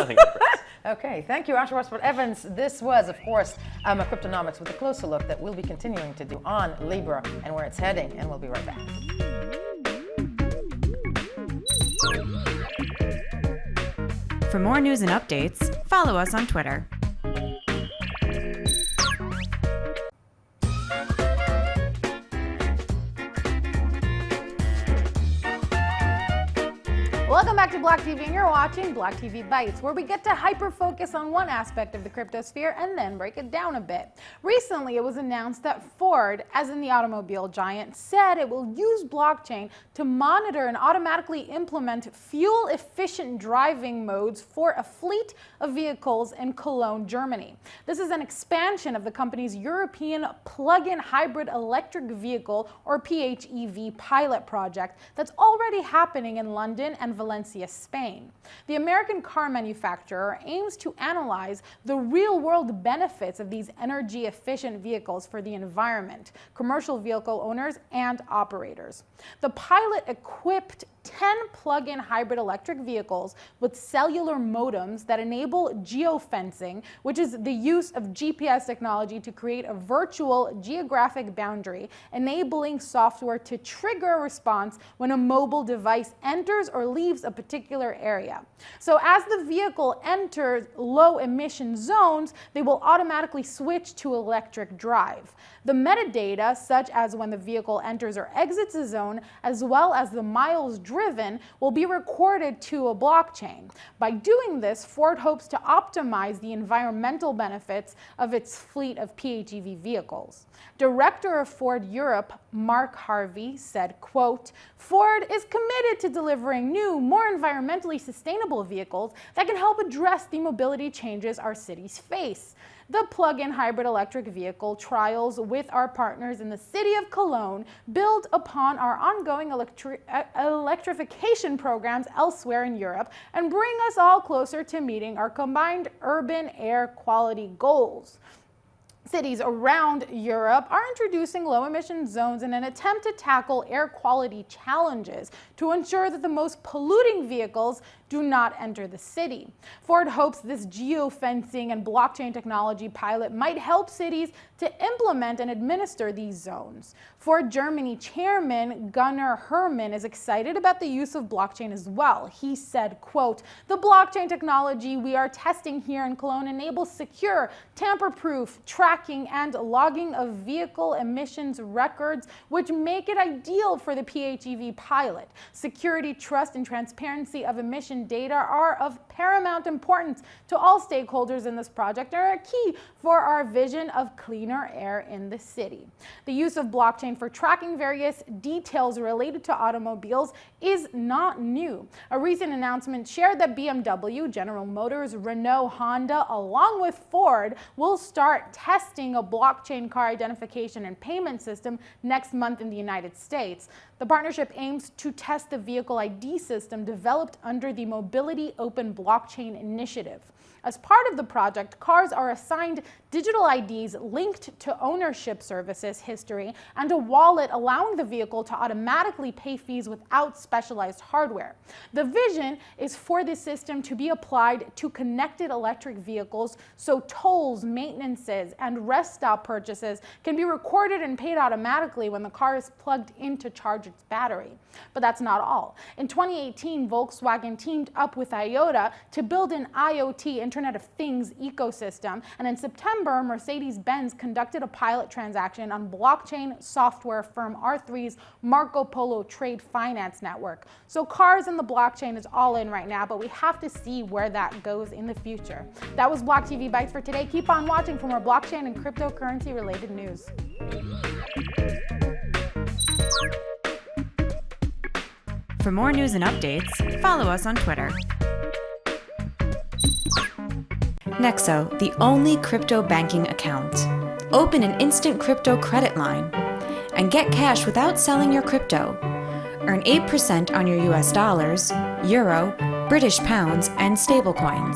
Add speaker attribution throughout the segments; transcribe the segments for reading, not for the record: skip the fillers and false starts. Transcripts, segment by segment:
Speaker 1: Nothing to press.
Speaker 2: Okay, thank you, Asha Westwood Evans. This was, of course, a Cryptonomics with a closer look that we'll be continuing to do on Libra and where it's heading, and we'll be right back.
Speaker 3: For more news and updates, follow us on Twitter.
Speaker 4: Welcome back to Block TV, and you're watching Block TV Bites, where we get to hyper-focus on one aspect of the cryptosphere and then break it down a bit. Recently, it was announced that Ford, as in the automobile giant, said it will use blockchain to monitor and automatically implement fuel-efficient driving modes for a fleet of vehicles in Cologne, Germany. This is an expansion of the company's European plug-in hybrid electric vehicle, or PHEV, pilot project that's already happening in London and Valencia, Spain. The American car manufacturer aims to analyze the real-world benefits of these energy-efficient vehicles for the environment, commercial vehicle owners, and operators. The pilot equipped 10 plug-in hybrid electric vehicles with cellular modems that enable geofencing, which is the use of GPS technology to create a virtual geographic boundary, enabling software to trigger a response when a mobile device enters or leaves a particular area. So as the vehicle enters low emission zones, they will automatically switch to electric drive. The metadata, such as when the vehicle enters or exits a zone, as well as the miles driven, will be recorded to a blockchain. By doing this, Ford hopes to optimize the environmental benefits of its fleet of PHEV vehicles. Director of Ford Europe, Mark Harvey, said, quote, "Ford is committed to delivering new, more environmentally sustainable vehicles that can help address the mobility changes our cities face. The plug-in hybrid electric vehicle trials with our partners in the city of Cologne build upon our ongoing electrification programs elsewhere in Europe and bring us all closer to meeting our combined urban air quality goals." Cities around Europe are introducing low-emission zones in an attempt to tackle air quality challenges to ensure that the most polluting vehicles do not enter the city. Ford hopes this geofencing and blockchain technology pilot might help cities to implement and administer these zones. Ford Germany chairman Gunnar Herrmann is excited about the use of blockchain as well. He said, quote, "The blockchain technology we are testing here in Cologne enables secure, tamper-proof tracking and logging of vehicle emissions records, which make it ideal for the PHEV pilot. Security, trust, and transparency of emission data are of paramount importance to all stakeholders in this project and are key for our vision of cleaner air in the city." The use of blockchain for tracking various details related to automobiles is not new. A recent announcement shared that BMW, General Motors, Renault, Honda, along with Ford, will start testing a blockchain car identification and payment system next month in the United States. The partnership aims to test the vehicle ID system developed under the Mobility Open Blockchain Initiative. As part of the project, cars are assigned digital IDs linked to ownership services history and a wallet allowing the vehicle to automatically pay fees without specialized hardware. The vision is for this system to be applied to connected electric vehicles so tolls, maintenances, and rest stop purchases can be recorded and paid automatically when the car is plugged in to charge its battery. But that's not all. In 2018, Volkswagen teamed up with Toyota to build an IoT, Internet of Things ecosystem, and in September, Mercedes-Benz conducted a pilot transaction on blockchain software firm R3's Marco Polo trade finance network. So cars and the blockchain is all in right now, but we have to see where that goes in the future. That was Block TV Bites for today. Keep on watching for more blockchain and cryptocurrency related news.
Speaker 3: For more news and updates, follow us on Twitter. Nexo, the only crypto banking account. Open an instant crypto credit line and get cash without selling your crypto. Earn 8% on your US dollars, euro, British pounds, and stablecoins.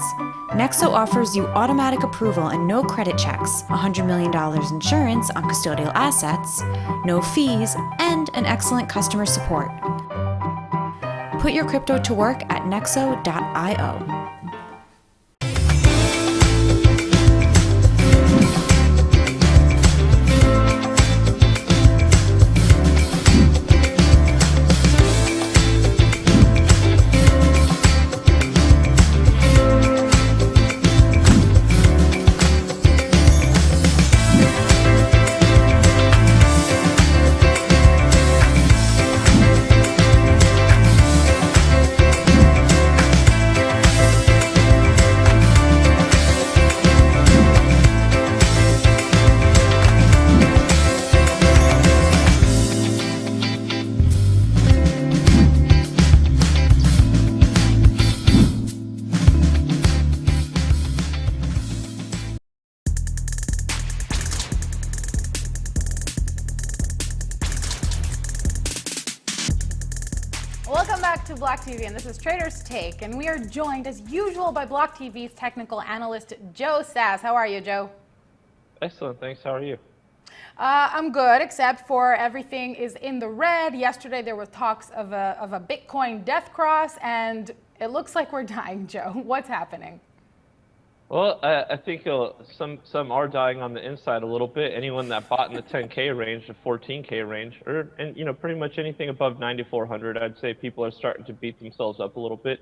Speaker 3: Nexo offers you automatic approval and no credit checks, $100 million insurance on custodial assets, no fees, and an excellent customer support. Put your crypto to work at nexo.io.
Speaker 4: back to Block TV, and this is Trader's Take, and we are joined as usual by Block TV's technical analyst Joe Sass. How are you, Joe?
Speaker 1: Excellent, thanks. How are you?
Speaker 4: I'm good, except for everything is in the red. Yesterday there were talks of a Bitcoin death cross, and it looks like we're dying, Joe. What's happening?
Speaker 1: Well, I think some are dying on the inside a little bit. Anyone that bought in the 10K range, the 14K range, and pretty much anything above 9,400, I'd say people are starting to beat themselves up a little bit.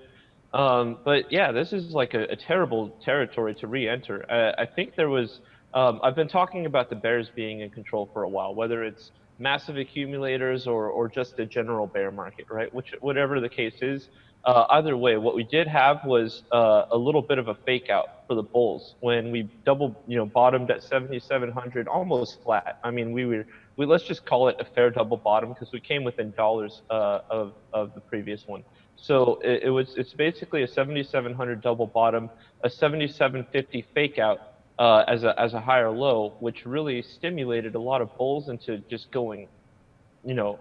Speaker 1: But yeah, this is like a terrible territory to re-enter. I think there was. I've been talking about the bears being in control for a while, whether it's massive accumulators or just a general bear market, right? Whatever the case is. Either way, what we did have was a little bit of a fake out for the bulls when we bottomed at 7,700, almost flat. I mean, let's just call it a fair double bottom because we came within dollars of the previous one. So it's basically a 7,700 double bottom, a 7,750 fake out as a higher low, which really stimulated a lot of bulls into just going,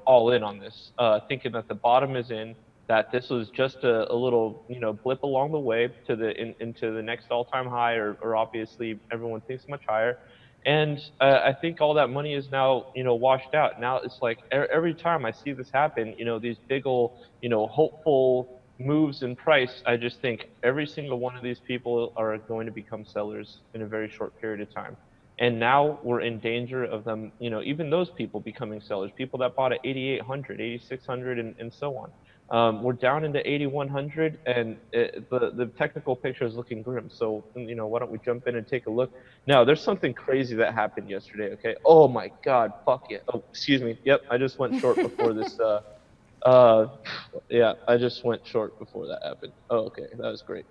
Speaker 1: all in on this, thinking that the bottom is in. That this was just a little, blip along the way to into the next all-time high, or obviously everyone thinks much higher. And I think all that money is now, washed out. Now it's like every time I see this happen, these big old, hopeful moves in price, I just think every single one of these people are going to become sellers in a very short period of time. And now we're in danger of them, even those people becoming sellers, people that bought at 8,800, 8,600, and so on. We're down into 8,100, and the technical picture is looking grim. So, why don't we jump in and take a look? Now, there's something crazy that happened yesterday, okay? Oh, my God, fuck yeah. Oh, excuse me. Yep, I just went short before this. Yeah, I just went short before that happened. Oh, okay, that was great.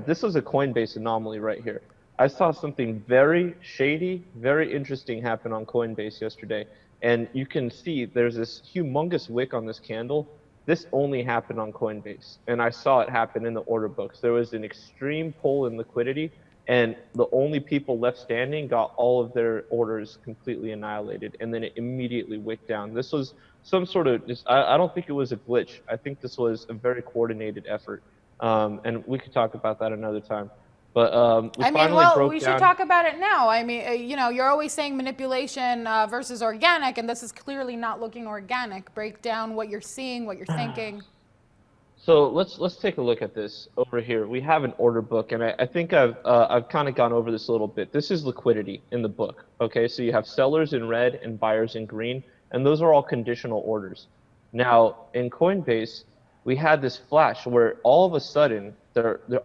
Speaker 1: This was a Coinbase anomaly right here. I saw something very shady, very interesting happen on Coinbase yesterday. And you can see there's this humongous wick on this candle. This only happened on Coinbase. And I saw it happen in the order books. There was an extreme pull in liquidity, and the only people left standing got all of their orders completely annihilated. And then it immediately wicked down. This was some sort of, I don't think it was a glitch. I think this was a very coordinated effort. And we could talk about that another time. But
Speaker 4: we should talk about it now. I mean, you're always saying manipulation versus organic, and this is clearly not looking organic. Break down what you're seeing, what you're thinking.
Speaker 1: So let's take a look at this over here. We have an order book, and I think I've kind of gone over this a little bit. This is liquidity in the book. Okay, so you have sellers in red and buyers in green, and those are all conditional orders. Now in Coinbase, we had this flash where all of a sudden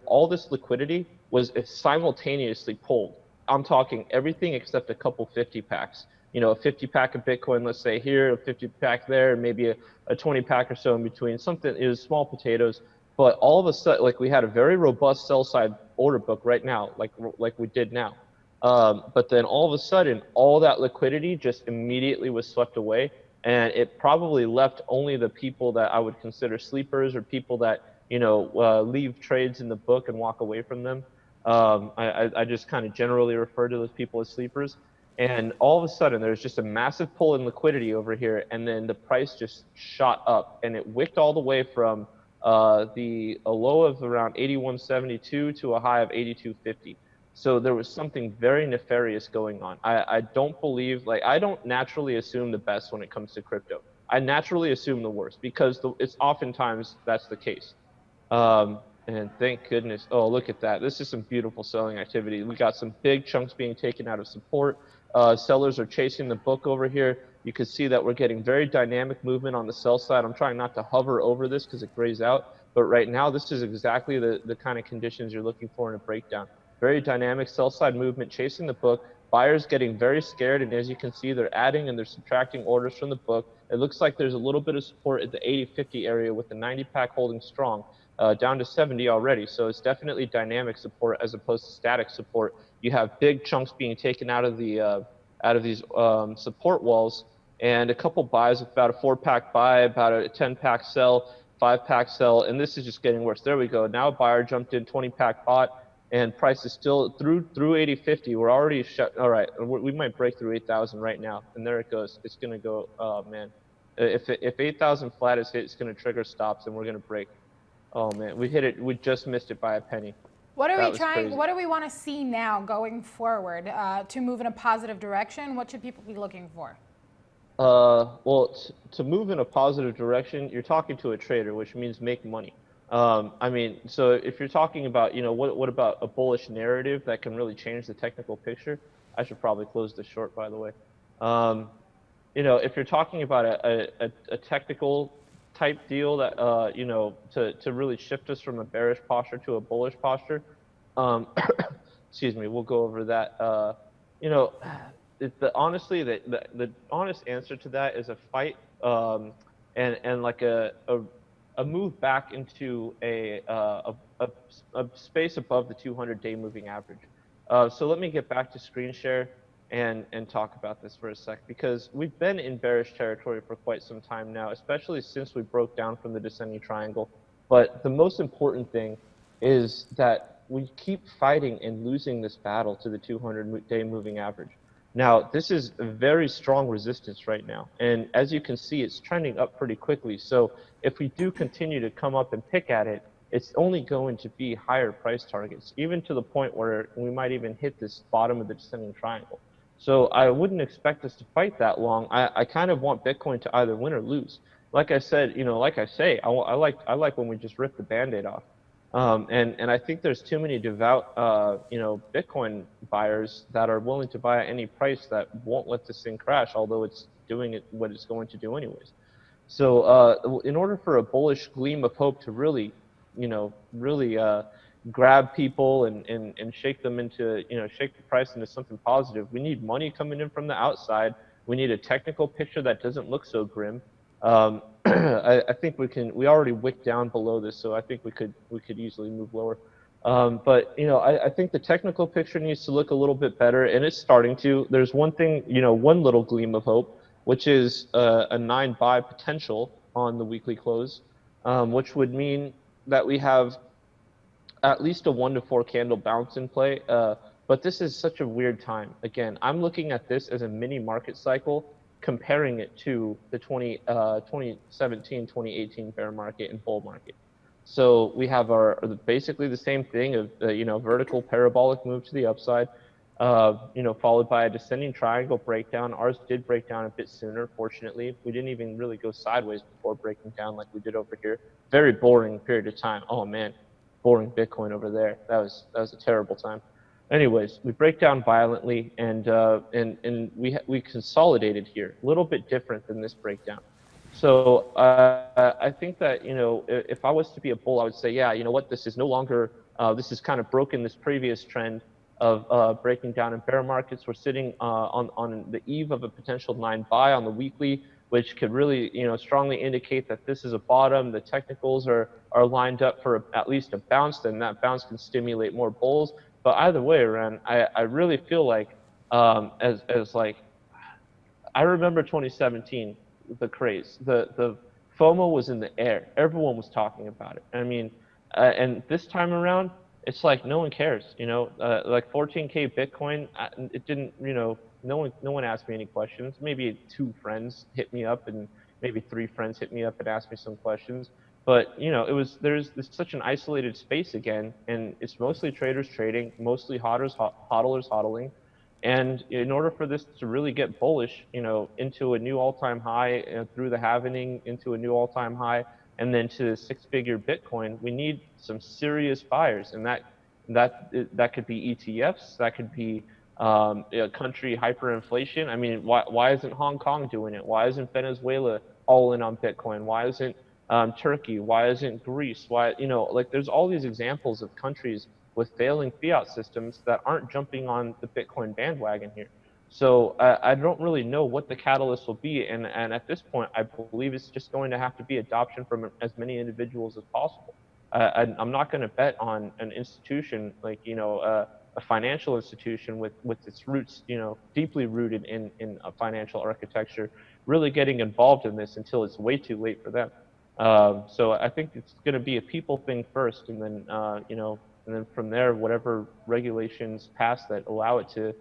Speaker 1: all this liquidity was simultaneously pulled. I'm talking everything except a couple 50 packs. A 50 pack of Bitcoin, let's say here, a 50 pack there, maybe a 20 pack or so in between. Something, it was small potatoes. But all of a sudden, like we had a very robust sell side order book right now, like we did now. But then all of a sudden, all that liquidity just immediately was swept away. And it probably left only the people that I would consider sleepers, or people that, leave trades in the book and walk away from them. I just kind of generally refer to those people as sleepers. And all of a sudden, there's just a massive pull in liquidity over here, and then the price just shot up, and it wicked all the way from a low of around 81.72 to a high of 82.50. So there was something very nefarious going on. I don't believe, I don't naturally assume the best when it comes to crypto. I naturally assume the worst, because it's oftentimes that's the case. And thank goodness. Oh, look at that. This is some beautiful selling activity. We got some big chunks being taken out of support. Sellers are chasing the book over here. You can see that we're getting very dynamic movement on the sell side. I'm trying not to hover over this because it grays out. But right now, this is exactly the kind of conditions you're looking for in a breakdown. Very dynamic sell side movement chasing the book. Buyers getting very scared. And as you can see, they're adding and they're subtracting orders from the book. It looks like there's a little bit of support at the 80-50 area with the 90 pack holding strong. Down to 70 already, so it's definitely dynamic support as opposed to static support. You have big chunks being taken out of these support walls, and a couple buys, about a 4-pack buy, about a 10-pack sell, 5-pack sell, and this is just getting worse. There we go. Now a buyer jumped in, 20-pack bought, and price is still through 80.50. We're already shut. All right, we might break through 8,000 right now, and there it goes. It's gonna go. Oh man. If 8,000 flat is hit, it's going to trigger stops, and we're going to break. Oh man, we hit it. We just missed it by a penny.
Speaker 4: What are
Speaker 1: That
Speaker 4: we
Speaker 1: was
Speaker 4: trying?
Speaker 1: crazy.
Speaker 4: What do we want to see now going forward to move in a positive direction? What should people be looking for?
Speaker 1: Well, to move in a positive direction, you're talking to a trader, which means make money. I mean, so if you're talking about, what about a bullish narrative that can really change the technical picture? I should probably close this short, by the way. Um, if you're talking about a technical type deal that, to really shift us from a bearish posture to a bullish posture, um, excuse me, we'll go over that. You know, honestly, the honest answer to that is a fight, and like a move back into a space above the 200-day moving average. So let me get back to screen share and talk about this for a sec, because we've been in bearish territory for quite some time now, especially since we broke down from the descending triangle. But the most important thing is that we keep fighting and losing this battle to the 200-day moving average. Now, this is a very strong resistance right now, and as you can see, it's trending up pretty quickly. So if we do continue to come up and pick at it, it's only going to be higher price targets, even to the point where we might even hit this bottom of the descending triangle. So I wouldn't expect us to fight that long. I kind of want Bitcoin to either win or lose. Like I said, like I say, I like when we just rip the Band-Aid off. And I think there's too many devout, Bitcoin buyers that are willing to buy at any price that won't let this thing crash, although it's doing what it's going to do anyways. So in order for a bullish gleam of hope to really, really grab people and shake them into, shake the price into something positive, we need money coming in from the outside. We need a technical picture that doesn't look so grim. I think we already wicked down below this, so I think we could easily move lower. But I think the technical picture needs to look a little bit better, and it's starting to. There's one thing, one little gleam of hope, which is a 9 buy potential on the weekly close, which would mean that we have at least a 1 to 4 candle bounce in play. But this is such a weird time. Again, I'm looking at this as a mini market cycle, comparing it to the 2017, 2018 bear market and bull market. So we have basically the same thing of vertical parabolic move to the upside, followed by a descending triangle breakdown. Ours did break down a bit sooner, fortunately. We didn't even really go sideways before breaking down like we did over here. Very boring period of time. Oh man, boring Bitcoin over there. That was a terrible time. Anyways, we break down violently, and we consolidated here, a little bit different than this breakdown. So I think that if I was to be a bull, I would say, yeah, you know what, this is no longer, this is kind of broken this previous trend of breaking down in bear markets. We're sitting on the eve of a potential 9 buy on the weekly, which could really strongly indicate that this is a bottom. The technicals are lined up for at least a bounce, then that bounce can stimulate more bulls. But either way around, I really feel like as like I remember 2017, the craze, the FOMO was in the air. Everyone was talking about it. I mean, and this time around, it's like no one cares. Like 14K Bitcoin, it didn't. No one asked me any questions. Maybe 2 friends hit me up, and maybe 3 friends hit me up and asked me some questions. But there's such an isolated space again, and it's mostly traders trading, mostly hodlers hodling, and in order for this to really get bullish, into a new all-time high, through the halvening into a new all-time high, and then to 6-figure Bitcoin, we need some serious buyers, and that could be ETFs, that could be country hyperinflation. I mean, why isn't Hong Kong doing it? Why isn't Venezuela all in on Bitcoin? Why isn't Turkey? Why isn't Greece? Why, like there's all these examples of countries with failing fiat systems that aren't jumping on the Bitcoin bandwagon here. So I don't really know what the catalyst will be, and at this point, I believe it's just going to have to be adoption from as many individuals as possible. I'm not going to bet on an institution like a financial institution with its roots deeply rooted in a financial architecture really getting involved in this until it's way too late for them. So I think it's going to be a people thing first, and then and then from there, whatever regulations pass that allow it to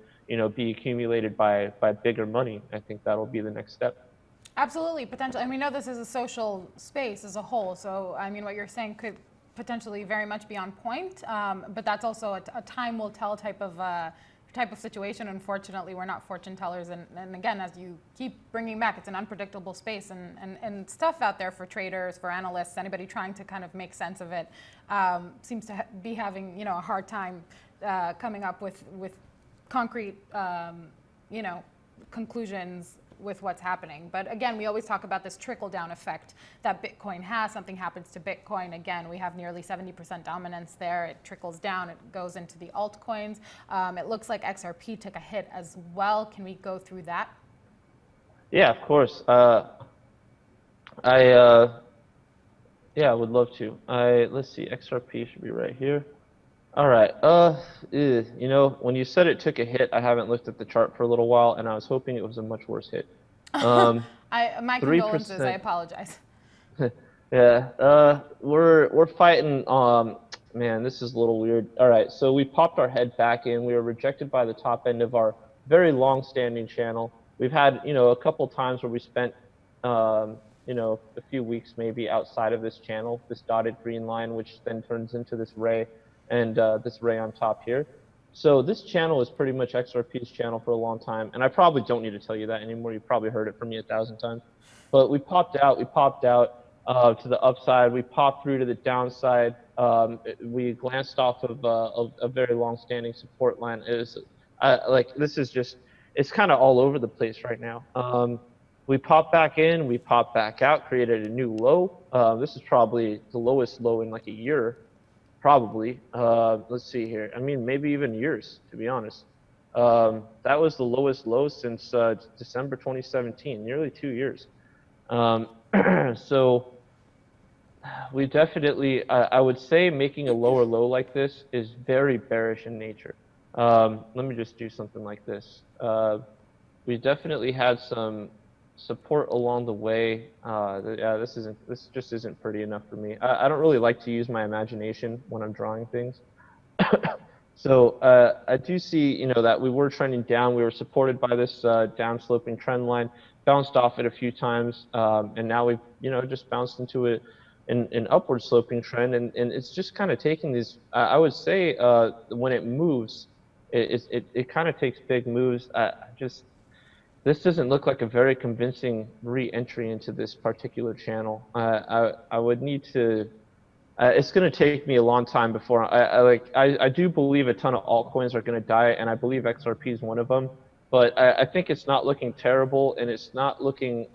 Speaker 1: be accumulated by bigger money, I think that'll be the next step.
Speaker 4: Absolutely, potentially. And we know this is a social space as a whole. So, I mean, what you're saying could potentially very much be on point. But that's also a time will tell type of situation. Unfortunately, we're not fortune tellers. And again, as you keep bringing back, it's an unpredictable space and stuff out there for traders, for analysts, anybody trying to kind of make sense of it seems to be having, a hard time coming up with concrete, conclusions with what's happening. But again, we always talk about this trickle-down effect that Bitcoin has. Something happens to Bitcoin. Again, we have nearly 70% dominance there. It trickles down. It goes into the altcoins. It looks like XRP took a hit as well. Can we go through that?
Speaker 1: Yeah, of course. Yeah, I would love to. Let's see. XRP should be right here. All right. When you said it took a hit, I haven't looked at the chart for a little while, and I was hoping it was a much worse hit.
Speaker 4: My
Speaker 1: 3%.
Speaker 4: condolences. I apologize.
Speaker 1: Yeah. We're fighting. Man, this is a little weird. All right. So we popped our head back in. We were rejected by the top end of our very long-standing channel. We've had, a couple times where we spent, a few weeks maybe outside of this channel, this dotted green line, which then turns into this ray. And this ray on top here. So this channel is pretty much XRP's channel for a long time, and I probably don't need to tell you that anymore. You've probably heard it from me 1,000 times. But we popped out to the upside. We popped through to the downside. We glanced off of a very long-standing support line. This is just, it's kind of all over the place right now. We popped back in, we popped back out, created a new low. This is probably the lowest low in like a year. Probably. Let's see here. I mean, maybe even years, to be honest. That was the lowest low since December 2017, nearly 2 years. So we definitely, I would say making a lower low like this is very bearish in nature. Let me just do something like this. We definitely had some support along the way. Yeah, this just isn't pretty enough for me. I don't really like to use my imagination when I'm drawing things. So I do see, that we were trending down. We were supported by this down-sloping trend line, bounced off it a few times, and now we've, just bounced into an upward sloping trend, and it's just kind of taking these. I would say when it moves, it kind of takes big moves. This doesn't look like a very convincing re-entry into this particular channel. I would need to. It's going to take me a long time before I do believe a ton of altcoins are going to die, and I believe XRP is one of them. But I think it's not looking terrible, and it's not looking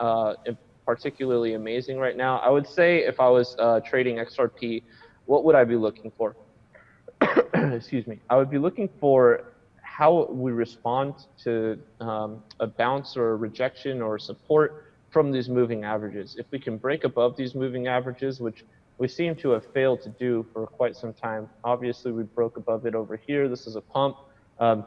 Speaker 1: particularly amazing right now. I would say if I was trading XRP, what would I be looking for? Excuse me. I would be looking for how we respond to a bounce or a rejection or support from these moving averages. If we can break above these moving averages, which we seem to have failed to do for quite some time. Obviously, we broke above it over here. This is a pump,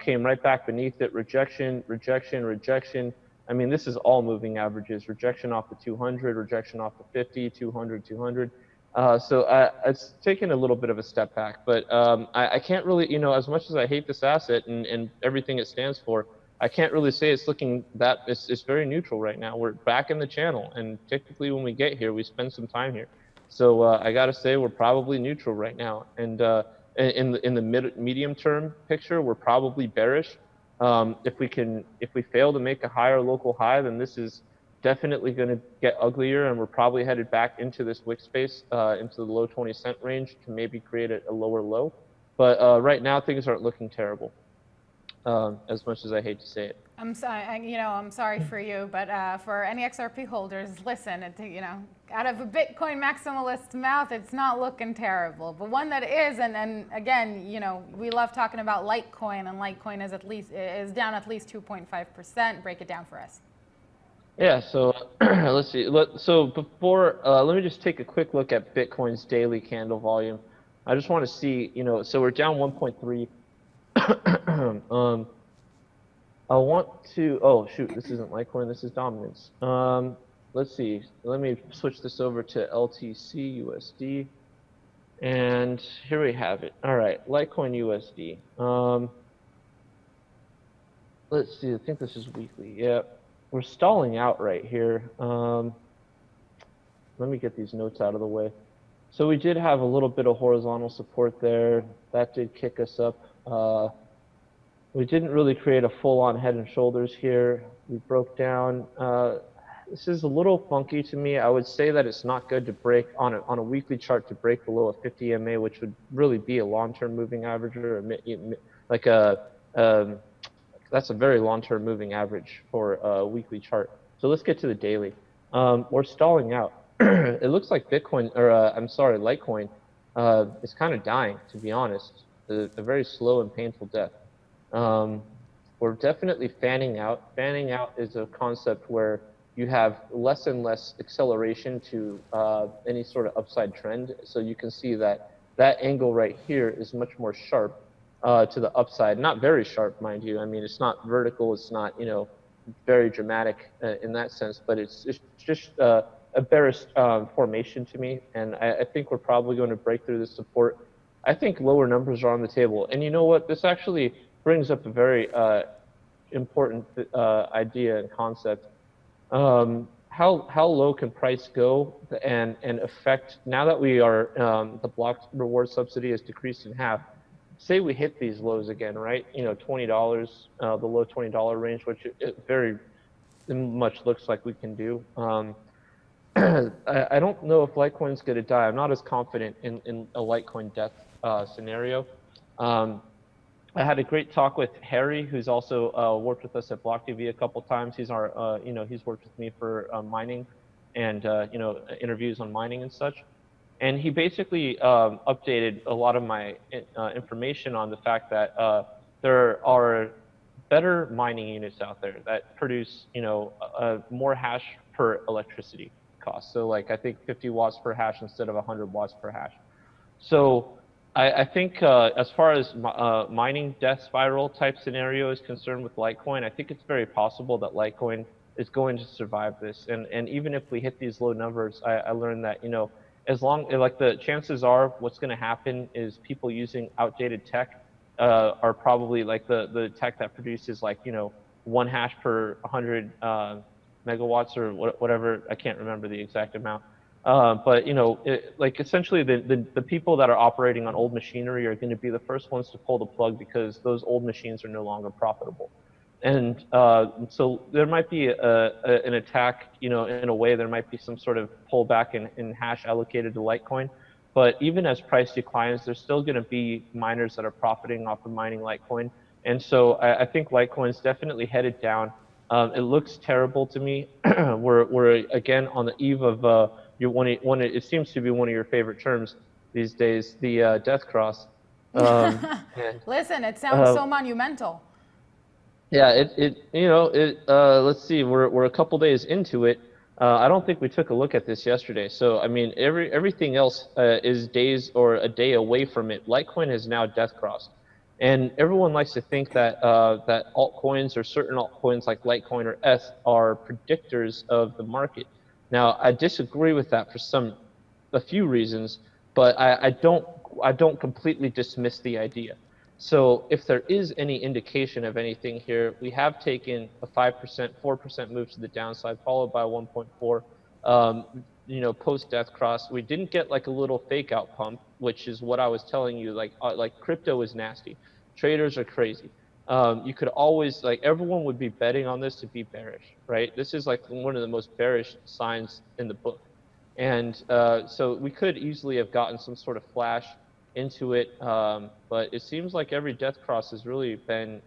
Speaker 1: came right back beneath it, rejection, rejection, rejection. I mean, this is all moving averages, rejection off the 200, rejection off the 50, 200, 200. So it's taken a little bit of a step back, but I can't really, as much as I hate this asset and everything it stands for, I can't really say it's looking that, it's very neutral right now. We're back in the channel, and typically when we get here, we spend some time here. So I got to say we're probably neutral right now, and in the medium term picture, we're probably bearish. If we fail to make a higher local high, then this is definitely going to get uglier, and we're probably headed back into this wick space, into the low 20-cent range to maybe create a lower low. But right now, things aren't looking terrible, as much as I hate to say it.
Speaker 4: I'm sorry, I'm sorry for you, but for any XRP holders, listen, out of a Bitcoin maximalist's mouth, it's not looking terrible. But one that is, and again, we love talking about Litecoin, and Litecoin is down at least 2.5%. Break it down for us.
Speaker 1: Yeah, so let's see. So before, let me just take a quick look at Bitcoin's daily candle volume. I just want to see, so we're down 1.3. I want to, oh shoot, this isn't Litecoin, this is dominance. Let's see, let me switch this over to LTC USD. And here we have it. All right, Litecoin USD. Let's see, I think this is weekly, yep. we're stalling out right here. Let me get these notes out of the way. So we did have a little bit of horizontal support there. That did kick us up. We didn't really create a full-on head and shoulders here. We broke down. This is a little funky to me. I would say that it's not good to break on a weekly chart to break below a 50 MA, which would really be a long-term moving average, or like that's a very long-term moving average for a weekly chart. So let's get to the daily. We're stalling out. It looks like Bitcoin, or I'm sorry, Litecoin, is kind of dying, to be honest. A very slow and painful death. We're definitely fanning out. Fanning out is a concept where you have less and less acceleration to any sort of upside trend. So you can see that that angle right here is much more sharp to the upside. Not very sharp, mind you. I mean, it's not vertical. It's not, you know, very dramatic in that sense, but it's just a bearish formation to me. And I think we're probably going to break through the support. I think lower numbers are on the table. And you know what? This actually brings up a very important idea and concept. How low can price go and affect, now that we are, the block reward subsidy is decreased in half, say we hit these lows again, right? You know, $20, the low $20 range, which it very much looks like we can do. I don't know if Litecoin's going to die. I'm not as confident in a Litecoin death scenario. I had a great talk with Harry, who's also worked with us at Block TV a couple times. He's our, you know, he's worked with me for mining and, you know, interviews on mining and such. And he basically updated a lot of my information on the fact that there are better mining units out there that produce, you know, more hash per electricity cost. So like, I think 50 watts per hash instead of 100 watts per hash. So I think as far as mining death spiral type scenario is concerned with Litecoin, I think it's very possible that Litecoin is going to survive this. And even if we hit these low numbers, I learned that, you know, as long, like the chances are what's going to happen is people using outdated tech are probably like the tech that produces like, you know, 1 hash per 100 megawatts or whatever. I can't remember the exact amount. But, you know, like essentially the people that are operating on old machinery are going to be the first ones to pull the plug because those old machines are no longer profitable. And so there might be an attack, you know, in a way there might be some sort of pullback in hash allocated to Litecoin. But even as price declines, there's still going to be miners that are profiting off of mining Litecoin. And so I think Litecoin is definitely headed down. It looks terrible to me. We're again on the eve of it seems to be one of your favorite terms these days, the death cross.
Speaker 4: Listen, it sounds so monumental.
Speaker 1: Yeah, you know, let's see, we're a couple days into it. I don't think we took a look at this yesterday. So, I mean, everything else is days or a day away from it. Litecoin has now death crossed. And everyone likes to think that that altcoins or certain altcoins like Litecoin or ETH are predictors of the market. Now, I disagree with that for a few reasons, but I don't completely dismiss the idea. So if there is any indication of anything here, we have taken a 5%, 4% move to the downside, followed by 1.4. You know, post death cross, we didn't get like a little fake out pump, which is what I was telling you. Like crypto is nasty, traders are crazy. You could always, like, everyone would be betting on this to be bearish, right? This is like one of the most bearish signs in the book. And so we could easily have gotten some sort of flash into it, but it seems like every death cross has really been,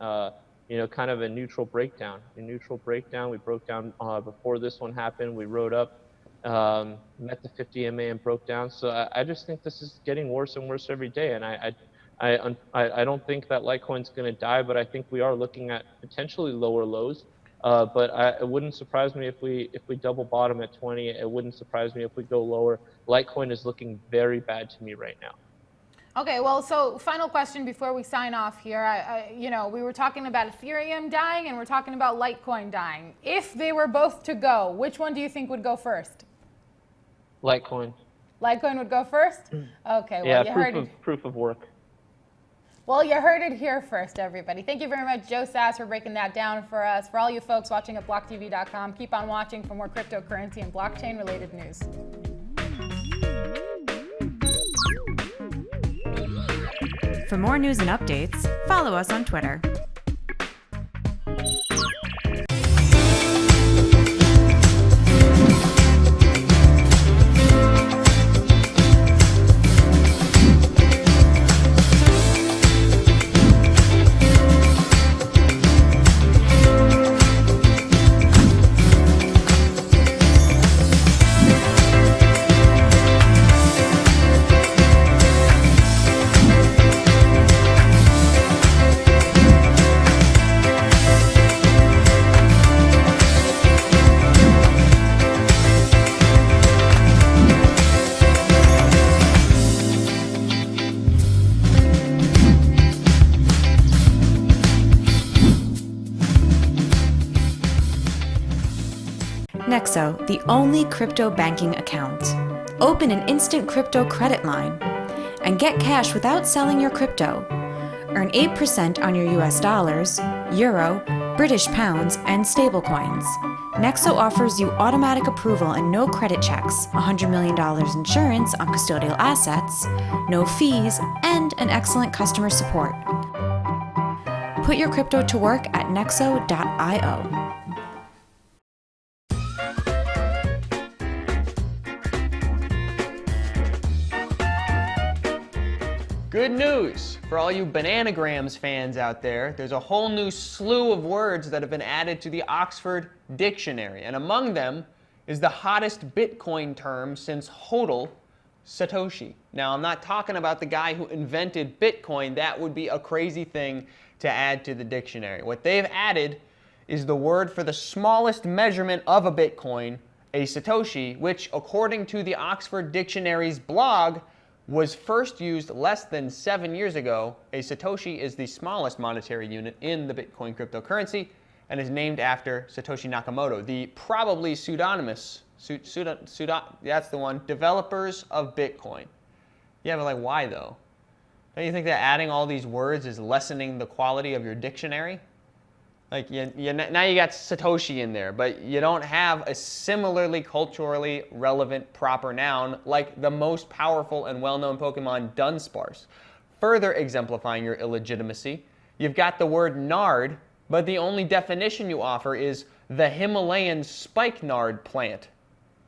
Speaker 1: you know, kind of a neutral breakdown. We broke down before this one happened. We rode up, met the 50 MA and broke down. So I just think this is getting worse and worse every day. And I don't think that Litecoin's going to die, but I think we are looking at potentially lower lows. But it wouldn't surprise me if we double bottom at 20. It wouldn't surprise me if we go lower. Litecoin is looking very bad to me right now.
Speaker 4: Okay, well, so final question before we sign off here. You know, we were talking about Ethereum dying and we're talking about Litecoin dying. If they were both to go, which one do you think would go first?
Speaker 1: Litecoin.
Speaker 4: Litecoin would go first? Okay, well,
Speaker 1: yeah,
Speaker 4: you heard it.
Speaker 1: Proof of work.
Speaker 4: Well, you heard it here first, everybody. Thank you very much, Joe Sass, for breaking that down for us. For all you folks watching at blocktv.com, keep on watching for more cryptocurrency and blockchain-related news.
Speaker 3: For more news and updates, follow us on Twitter. Nexo, the only crypto banking account. Open an instant crypto credit line and get cash without selling your crypto. Earn 8% on your US dollars, euro, British pounds, and stablecoins. Nexo offers you automatic approval and no credit checks, $100 million insurance on custodial assets, no fees, and an excellent customer support. Put your crypto to work at nexo.io.
Speaker 5: Good news for all you Bananagrams fans out there. There's a whole new slew of words that have been added to the Oxford Dictionary, and among them is the hottest Bitcoin term since HODL, Satoshi. Now, I'm not talking about the guy who invented Bitcoin. That would be a crazy thing to add to the dictionary. What they've added is the word for the smallest measurement of a Bitcoin, a Satoshi, which, according to the Oxford Dictionary's blog, was first used less than 7 years ago. A Satoshi is the smallest monetary unit in the Bitcoin cryptocurrency and is named after Satoshi Nakamoto, the probably pseudonymous, that's the one, developers of Bitcoin. Yeah, but like, why though? Don't you think that adding all these words is lessening the quality of your dictionary? Like, now you got Satoshi in there, but you don't have a similarly culturally relevant proper noun like the most powerful and well-known Pokemon Dunsparce. Further exemplifying your illegitimacy, you've got the word nard, but the only definition you offer is the Himalayan spikenard plant.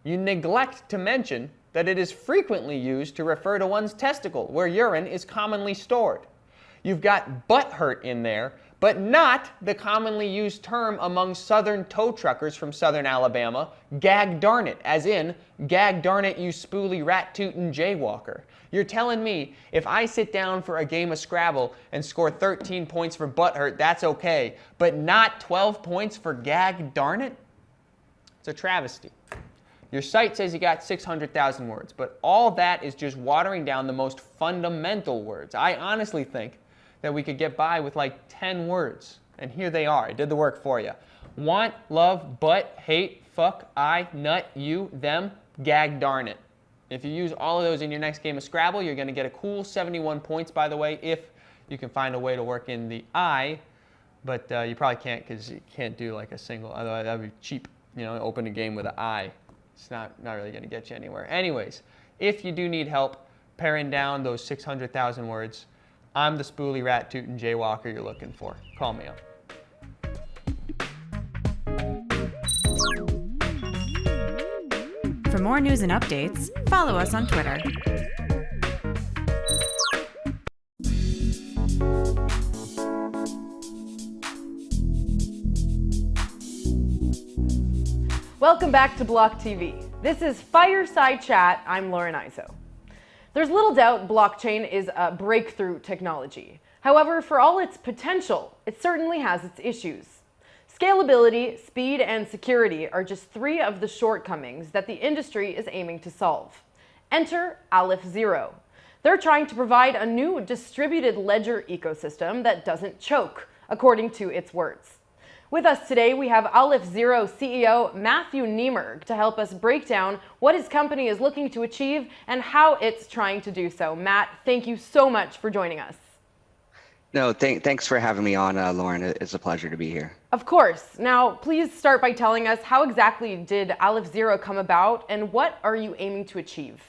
Speaker 5: You neglect to mention that it is frequently used to refer to one's testicle, where urine is commonly stored. You've got butthurt in there, but not the commonly used term among southern tow truckers from southern Alabama, gag darn it, as in, gag darn it, you spoolie rat-tootin' jaywalker. You're telling me if I sit down for a game of Scrabble and score 13 points for butthurt, that's okay, but not 12 points for gag darn it? It's a travesty. Your site says you got 600,000 words, but all that is just watering down the most fundamental words. I honestly think that we could get by with like 10 words. And here they are. I did the work for you. Want, love, but, hate, fuck, I, nut, you, them, gag darn it. If you use all of those in your next game of Scrabble, you're going to get a cool 71 points, by the way, if you can find a way to work in the I. But you probably can't, because you can't do like a single, otherwise that would be cheap. You know, open a game with an I. It's not really going to get you anywhere. Anyways, if you do need help paring down those 600,000 words, I'm the spoolie rat-tootin' jaywalker you're looking for. Call me up.
Speaker 3: For more news and updates, follow us on Twitter.
Speaker 6: Welcome back to Block TV. This is Fireside Chat. I'm Lauren Iso. There's little doubt blockchain is a breakthrough technology. However, for all its potential, it certainly has its issues. Scalability, speed, and security are just three of the shortcomings that the industry is aiming to solve. Enter Aleph Zero. They're trying to provide a new distributed ledger ecosystem that doesn't choke, according to its words. With us today, we have Aleph Zero CEO Matthew Niemerg to help us break down what his company is looking to achieve and how it's trying to do so. Matt, thank you so much for joining us.
Speaker 7: No, thanks for having me on, Lauren. It's a pleasure to be here.
Speaker 6: Of course. Now, please start by telling us how exactly did Aleph Zero come about and what are you aiming to achieve?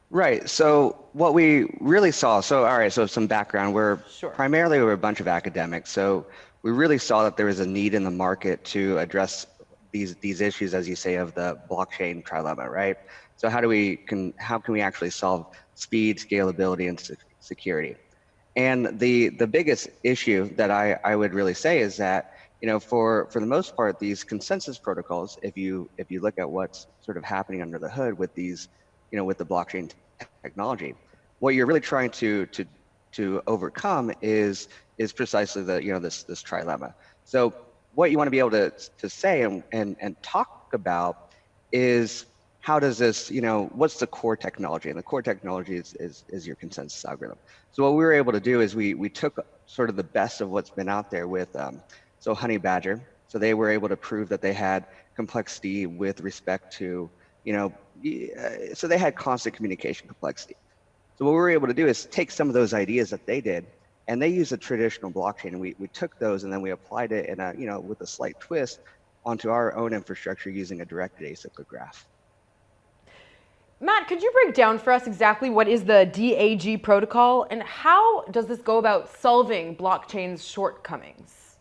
Speaker 7: Right. So what we really saw, so all right, so some background.
Speaker 6: Sure.
Speaker 7: We're a bunch of academics. So we really saw that there was a need in the market to address these issues, as you say, of the blockchain trilemma, right? So how can we actually solve speed, scalability, and security? And the biggest issue that I would really say is that, for the most part, these consensus protocols, if you look at what's sort of happening under the hood with these, with the blockchain technology, what you're really trying to overcome is precisely this trilemma. So what you want to be able to say and talk about is, how does this, what's the core technology? And the core technology is your consensus algorithm. So what we were able to do is we took sort of the best of what's been out there with, so Honey Badger. So they were able to prove that they had complexity with respect to, so they had constant communication complexity. So what we were able to do is take some of those ideas that they did, and they used a traditional blockchain, and we took those and then we applied it in a, with a slight twist onto our own infrastructure using a directed acyclic graph.
Speaker 6: Matt, could you break down for us exactly what is the DAG protocol and how does this go about solving blockchain's shortcomings?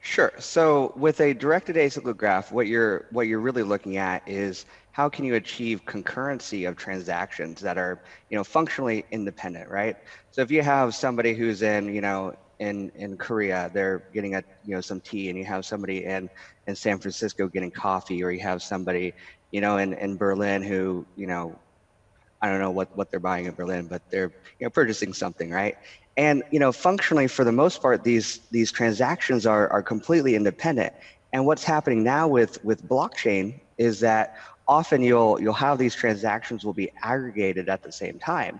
Speaker 7: Sure. So with a directed acyclic graph, what you're really looking at is, how can you achieve concurrency of transactions that are, functionally independent, right? So if you have somebody who's in Korea, they're getting some tea, and you have somebody in San Francisco getting coffee, or you have somebody in Berlin who, I don't know what they're buying in Berlin, but they're purchasing something, right? And functionally, for the most part, these transactions are completely independent. And what's happening now with blockchain is that often you'll have these transactions will be aggregated at the same time,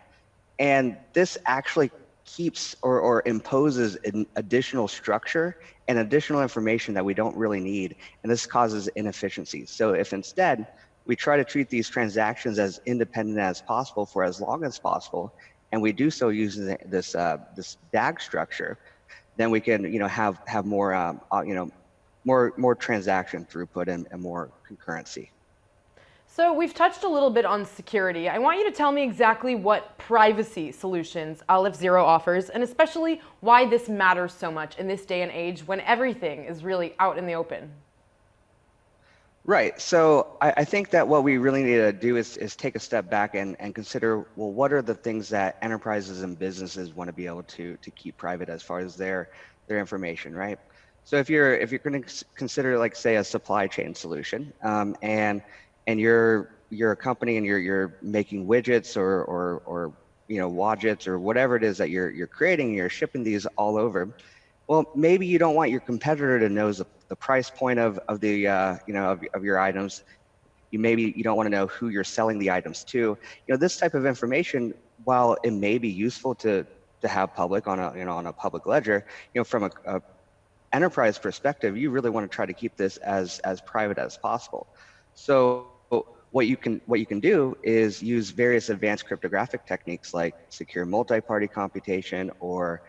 Speaker 7: and this actually keeps or imposes an additional structure and additional information that we don't really need, and this causes inefficiencies. So if instead we try to treat these transactions as independent as possible for as long as possible, and we do so using this DAG structure, then we can have more more transaction throughput and more concurrency.
Speaker 6: So we've touched a little bit on security. I want you to tell me exactly what privacy solutions Aleph Zero offers, and especially why this matters so much in this day and age when everything is really out in the open.
Speaker 7: Right. So I think that what we really need to do is take a step back and consider, well, what are the things that enterprises and businesses want to be able to keep private as far as their information, right? So if you're going to consider, like, say, a supply chain solution, and you're a company and you're making widgets or wadgets or whatever it is that you're creating, and you're shipping these all over. Well, maybe you don't want your competitor to know the price point of the of your items. You don't want to know who you're selling the items to. This type of information, while it may be useful to have public on a public ledger, from a enterprise perspective, you really want to try to keep this as private as possible. So what you can do is use various advanced cryptographic techniques like secure multi-party computation, or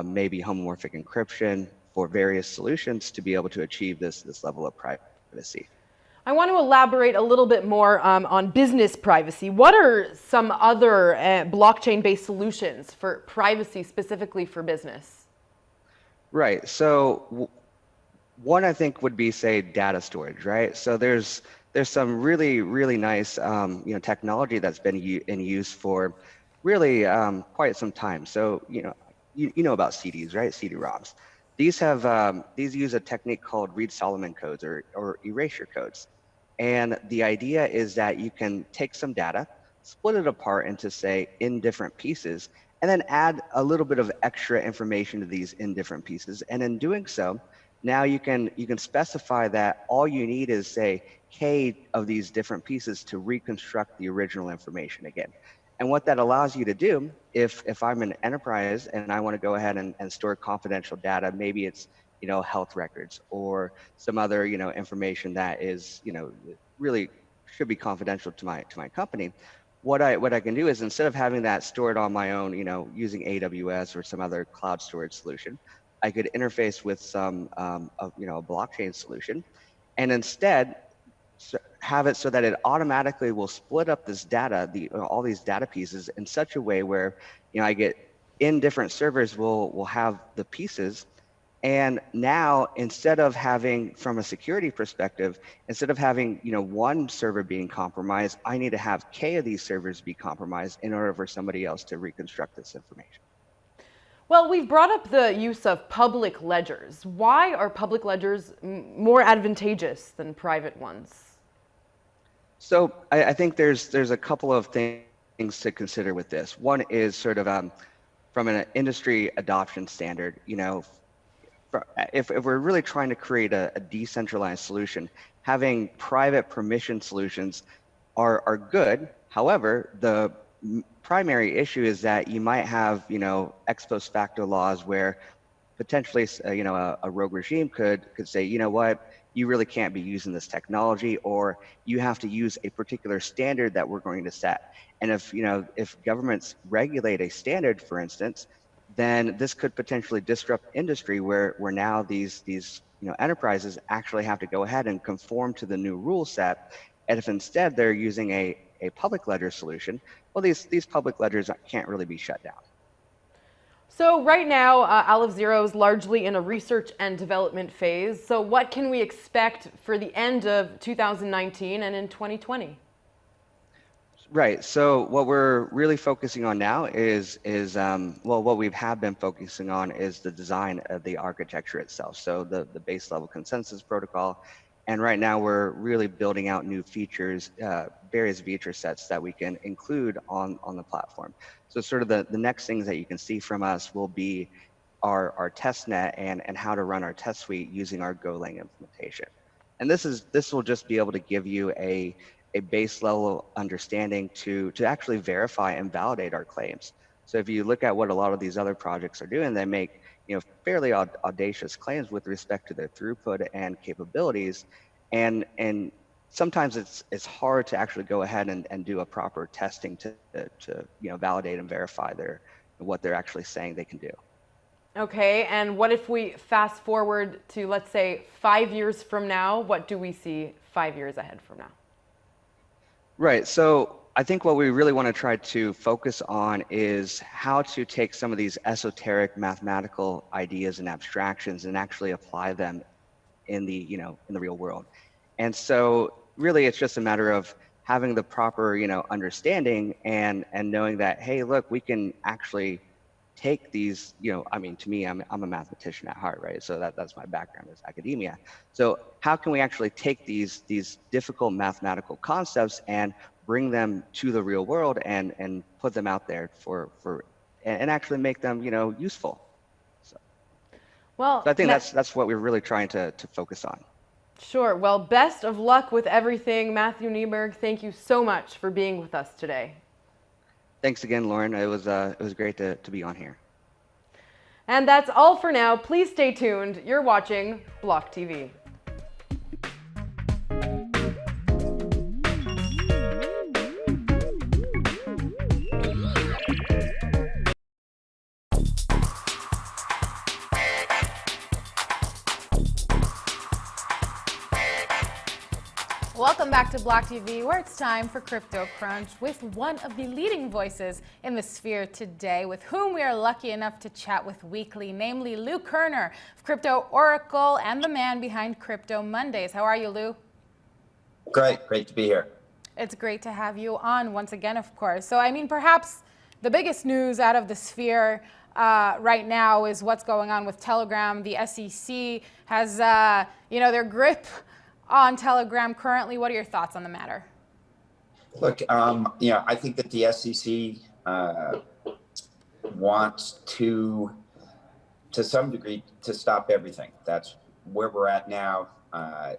Speaker 7: maybe homomorphic encryption, for various solutions to be able to achieve this level of privacy.
Speaker 6: I want to elaborate a little bit more on business privacy. What are some other blockchain-based solutions for privacy specifically for business?
Speaker 7: Right. So one, I think, would be, say, data storage, right? So there's some really nice technology that's been in use for really quite some time. So you know about CDs, right? CD-ROMs. These use a technique called Reed-Solomon codes or erasure codes. And the idea is that you can take some data, split it apart into, say, indifferent pieces, and then add a little bit of extra information to these indifferent pieces. And in doing so, now you can specify that all you need is, say, K of these different pieces to reconstruct the original information again. And what that allows you to do, if I'm an enterprise and I want to go ahead and store confidential data, maybe it's health records or some other information that is really should be confidential to my company. what I can do is, instead of having that stored on my own, using AWS or some other cloud storage solution, I could interface with some, a blockchain solution, and instead have it so that it automatically will split up this data, all these data pieces, in such a way where, I get in different servers will have the pieces. And now, instead of having, from a security perspective, instead of having, one server being compromised, I need to have K of these servers be compromised in order for somebody else to reconstruct this information.
Speaker 6: Well, we've brought up the use of public ledgers. Why are public ledgers more advantageous than private ones?
Speaker 7: So I think there's a couple of things to consider with this. One is sort of from an industry adoption standard, if we're really trying to create a decentralized solution, having private permission solutions are good. However, the primary issue is that you might have, ex post facto laws where potentially, a rogue regime could say, you know what, you really can't be using this technology, or you have to use a particular standard that we're going to set. And if governments regulate a standard, for instance, then this could potentially disrupt industry where now these enterprises actually have to go ahead and conform to the new rule set. And if instead they're using a public ledger solution, well, these public ledgers can't really be shut down.
Speaker 6: So right now, Aleph Zero is largely in a research and development phase. So what can we expect for the end of 2019 and in 2020?
Speaker 7: Right. So what we're really focusing on now is what we have been focusing on is the design of the architecture itself. So the base level consensus protocol, and right now we're really building out new features, various feature sets that we can include on the platform. So sort of the next things that you can see from us will be our test net and how to run our test suite using our Golang implementation. And this will just be able to give you a base level understanding to actually verify and validate our claims. So if you look at what a lot of these other projects are doing, they make fairly audacious claims with respect to their throughput and capabilities, and sometimes it's hard to actually go ahead and do a proper testing to validate and verify what they're actually saying they can do.
Speaker 6: Okay, and what if we fast forward to, let's say, 5 years from now? What do we see 5 years ahead from now?
Speaker 7: Right. So I think what we really want to try to focus on is how to take some of these esoteric mathematical ideas and abstractions and actually apply them in the real world. And so really it's just a matter of having the proper, understanding and knowing that, hey, look, we can actually take these, to me, I'm a mathematician at heart, right? So that's my background is academia. So how can we actually take these difficult mathematical concepts and bring them to the real world and put them out there and actually make them, useful. So I think that's what we're really trying to focus on.
Speaker 6: Sure. Well, best of luck with everything. Matthew Nieberg, thank you so much for being with us today.
Speaker 7: Thanks again, Lauren. It was great to be on here.
Speaker 6: And that's all for now. Please stay tuned. You're watching Block TV.
Speaker 4: Welcome back to Block TV, where it's time for Crypto Crunch with one of the leading voices in the sphere today, with whom we are lucky enough to chat with weekly, namely Lou Kerner of Crypto Oracle and the man behind Crypto Mondays. How are you, Lou?
Speaker 8: Great to be here.
Speaker 4: It's great to have you on once again, of course. So, perhaps the biggest news out of the sphere right now is what's going on with Telegram. The SEC has, their grip on Telegram currently. What are your thoughts on the matter?
Speaker 8: Look, I think that the SEC wants to some degree, to stop everything. That's where we're at now.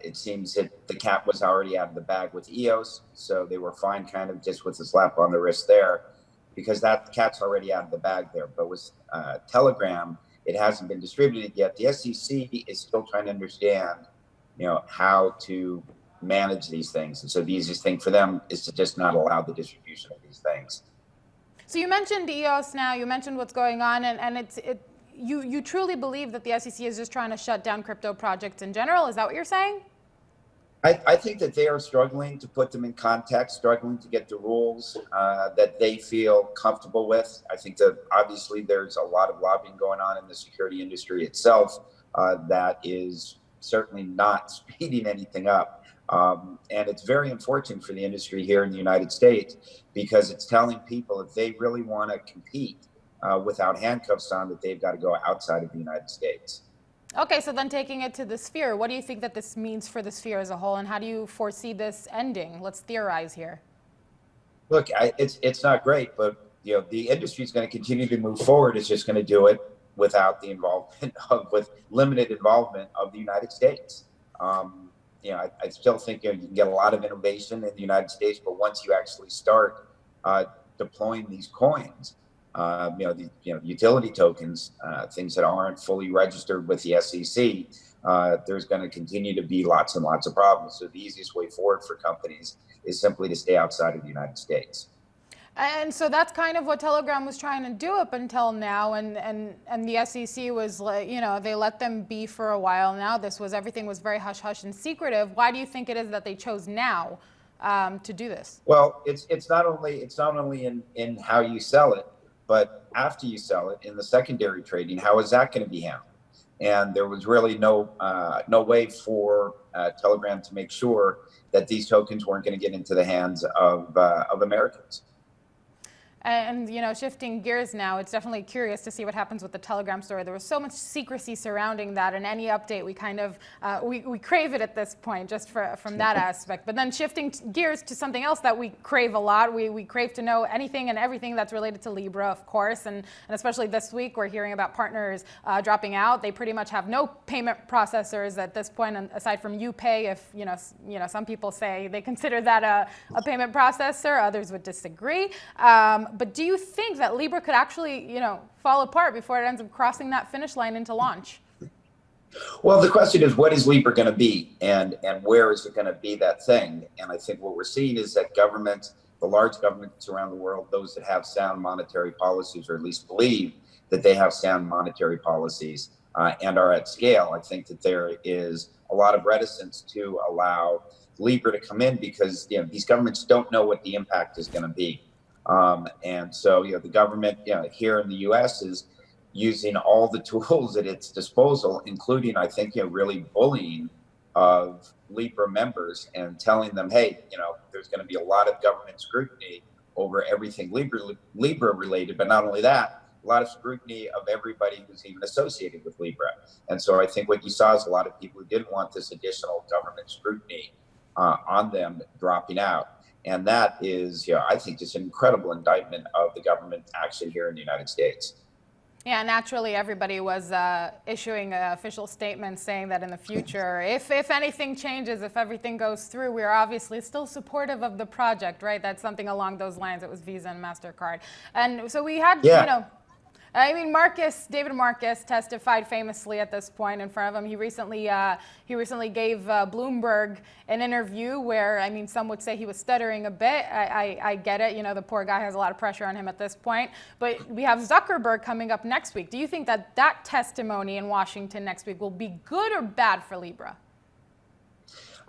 Speaker 8: It seems that the cat was already out of the bag with EOS, so they were fine kind of just with a slap on the wrist there, because that cat's already out of the bag there. But with Telegram, it hasn't been distributed yet. The SEC is still trying to understand how to manage these things. And so the easiest thing for them is to just not allow the distribution of these things.
Speaker 4: So you mentioned EOS now, you mentioned what's going on, and you truly believe that the SEC is just trying to shut down crypto projects in general? Is that what you're saying?
Speaker 8: I think that they are struggling to put them in context, struggling to get the rules that they feel comfortable with. I think that obviously there's a lot of lobbying going on in the security industry itself that is certainly not speeding anything up. And it's very unfortunate for the industry here in the United States, because it's telling people if they really want to compete without handcuffs on, that they've got to go outside of the United States.
Speaker 4: Okay, so then taking it to the sphere, what do you think that this means for the sphere as a whole, and how do you foresee this ending? Let's theorize here.
Speaker 8: Look, it's not great, but the industry is going to continue to move forward. It's just going to do it without the involvement with limited involvement of the United States. I still think you can get a lot of innovation in the United States, but once you actually start deploying these coins, the utility tokens, things that aren't fully registered with the SEC, there's going to continue to be lots and lots of problems. So the easiest way forward for companies is simply to stay outside of the United States.
Speaker 4: And so that's kind of what Telegram was trying to do up until now, and the SEC was like, they let them be for a while now. Everything was very hush hush and secretive. Why do you think it is that they chose now to do this?
Speaker 8: Well, it's not only in how you sell it, but after you sell it in the secondary trading, how is that going to be handled? And there was really no way for Telegram to make sure that these tokens weren't going to get into the hands of Americans.
Speaker 4: And, shifting gears now, it's definitely curious to see what happens with the Telegram story. There was so much secrecy surrounding that, and any update, we kind of, we crave it at this point, just from that aspect. But then shifting gears to something else that we crave a lot, we crave to know anything and everything that's related to Libra, of course, and especially this week, we're hearing about partners dropping out. They pretty much have no payment processors at this point, aside from UPay. If, some people say they consider that a payment processor, others would disagree. But do you think that Libra could actually, fall apart before it ends up crossing that finish line into launch?
Speaker 8: Well, the question is, what is Libra going to be, and where is it going to be that thing? And I think what we're seeing is that governments, the large governments around the world, those that have sound monetary policies, or at least believe that they have sound monetary policies and are at scale, I think that there is a lot of reticence to allow Libra to come in, because these governments don't know what the impact is going to be. And so, the government, here in the U.S. is using all the tools at its disposal, including, I think, really bullying of Libra members and telling them, hey, there's going to be a lot of government scrutiny over everything Libra related. But not only that, a lot of scrutiny of everybody who's even associated with Libra. And so I think what you saw is a lot of people who didn't want this additional government scrutiny on them dropping out. And that is, I think, just an incredible indictment of the government action here in the United States.
Speaker 4: Yeah, naturally, everybody was issuing official statements saying that in the future, if anything changes, if everything goes through, we are obviously still supportive of the project, right? That's something along those lines. It was Visa and MasterCard. And so we had, David Marcus testified famously at this point in front of him. He recently gave Bloomberg an interview where, some would say he was stuttering a bit. I get it. The poor guy has a lot of pressure on him at this point. But we have Zuckerberg coming up next week. Do you think that testimony in Washington next week will be good or bad for Libra?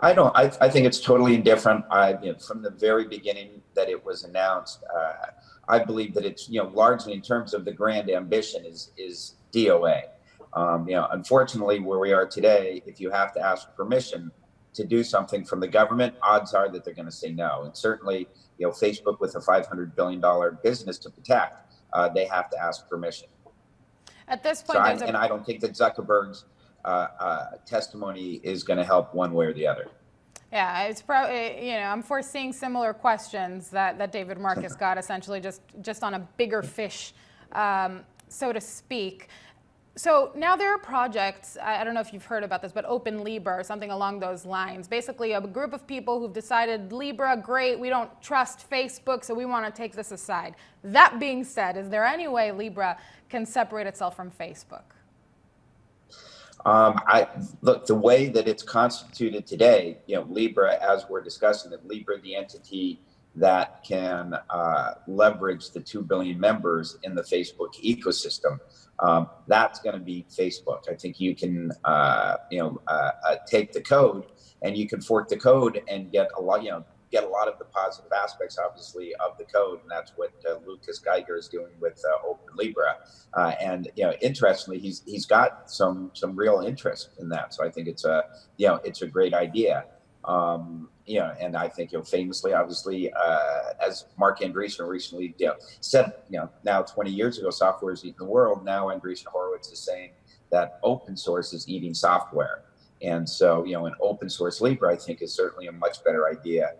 Speaker 8: I don't. I think it's totally indifferent. From the very beginning that it was announced, I believe that it's, largely in terms of the grand ambition is DOA. Unfortunately, where we are today, if you have to ask permission to do something from the government, odds are that they're going to say no. And certainly, Facebook, with a $500 billion business to protect, they have to ask permission.
Speaker 4: At this point,
Speaker 8: and I don't think that Zuckerberg's testimony is going to help one way or the other.
Speaker 4: Yeah, it's probably, I'm foreseeing similar questions that David Marcus got, essentially just on a bigger fish, so to speak. So now there are projects, I don't know if you've heard about this, but Open Libra or something along those lines. Basically, a group of people who've decided, Libra, great, we don't trust Facebook, so we want to take this aside. That being said, is there any way Libra can separate itself from Facebook?
Speaker 8: I look, the way that it's constituted today, Libra, as we're discussing it, Libra, the entity that can leverage the 2 billion members in the Facebook ecosystem. That's going to be Facebook. I think you can, take the code and you can fork the code and get a lot, get a lot of the positive aspects, obviously, of the code, and that's what Lucas Geiger is doing with Open Libra. And interestingly, he's got some real interest in that. So I think it's a great idea. And I think famously, obviously, as Mark Andreessen recently said, now 20 years ago, software is eating the world. Now Andreessen Horowitz is saying that open source is eating software. And so, an open source Libra, I think, is certainly a much better idea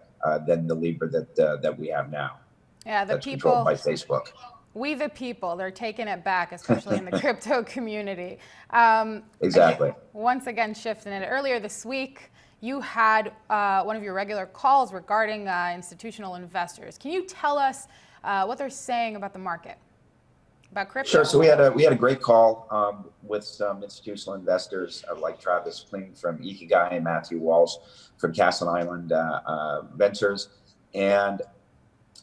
Speaker 8: than the Libra that we have now.
Speaker 4: Yeah, the
Speaker 8: that's
Speaker 4: people
Speaker 8: controlled by Facebook.
Speaker 4: We the people, they're taking it back, especially in the crypto community.
Speaker 8: Exactly.
Speaker 4: Once again, shifting it. Earlier this week, you had one of your regular calls regarding institutional investors. Can you tell us what they're saying about the market, about crypto?
Speaker 8: Sure. So we had a great call with some institutional investors like Travis Kling from Ikigai and Matthew Walsh from Castle Island Ventures, and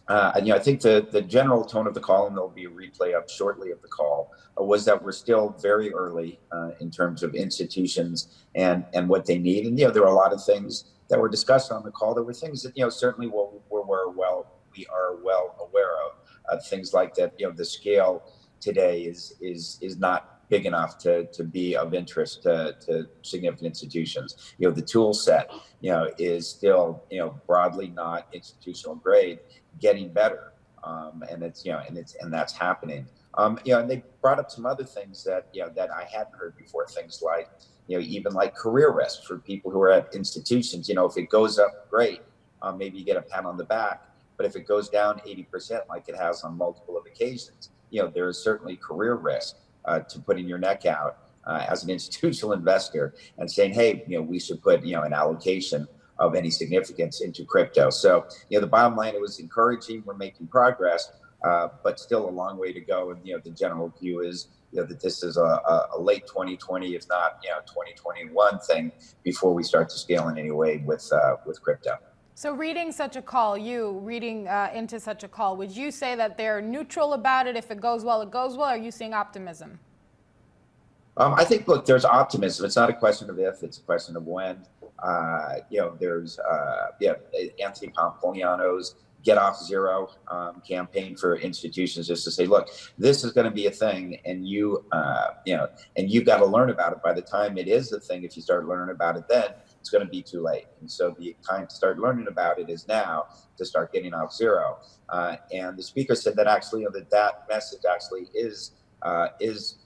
Speaker 8: I think the general tone of the call, and there'll be a replay up shortly of the call, was that we're still very early in terms of institutions and what they need. And there were a lot of things that were discussed on the call. There were things that certainly we are well aware of. Things like that. The scale today is not big enough to be of interest to significant institutions. The tool set is still broadly not institutional grade, getting better, and that's happening. And they brought up some other things that that I hadn't heard before. Things like even like career risk for people who are at institutions. If it goes up, great, maybe you get a pat on the back. But if it goes down 80%, like it has on multiple occasions, there is certainly career risk to putting your neck out as an institutional investor and saying, hey, we should put an allocation of any significance into crypto. So the bottom line, it was encouraging. We're making progress, but still a long way to go. And the general view is that this is a late 2020, if not 2021 thing before we start to scale in any way with crypto.
Speaker 4: So reading such a call, into such a call, would you say that they're neutral about it? If it goes well, it goes well. Or are you seeing optimism?
Speaker 8: I think, look, there's optimism. It's not a question of if, it's a question of when. There's Anthony Pompliano's Get Off Zero campaign for institutions, just to say, look, this is going to be a thing, and you've got to learn about it. By the time it is a thing, if you start learning about it then, it's going to be too late. And so the time to start learning about it is now, to start getting off zero. And the speaker said that actually that message actually is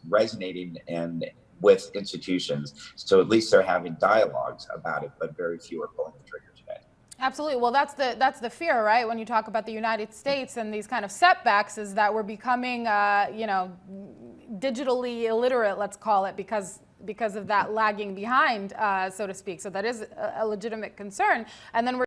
Speaker 8: resonating and with institutions. So at least they're having dialogues about it, but very few are pulling the trigger today.
Speaker 4: Absolutely. Well, that's the fear, right? When you talk about the United States and these kind of setbacks, is that we're becoming, digitally illiterate, let's call it, because of that lagging behind, so to speak. So that is a legitimate concern. And then we're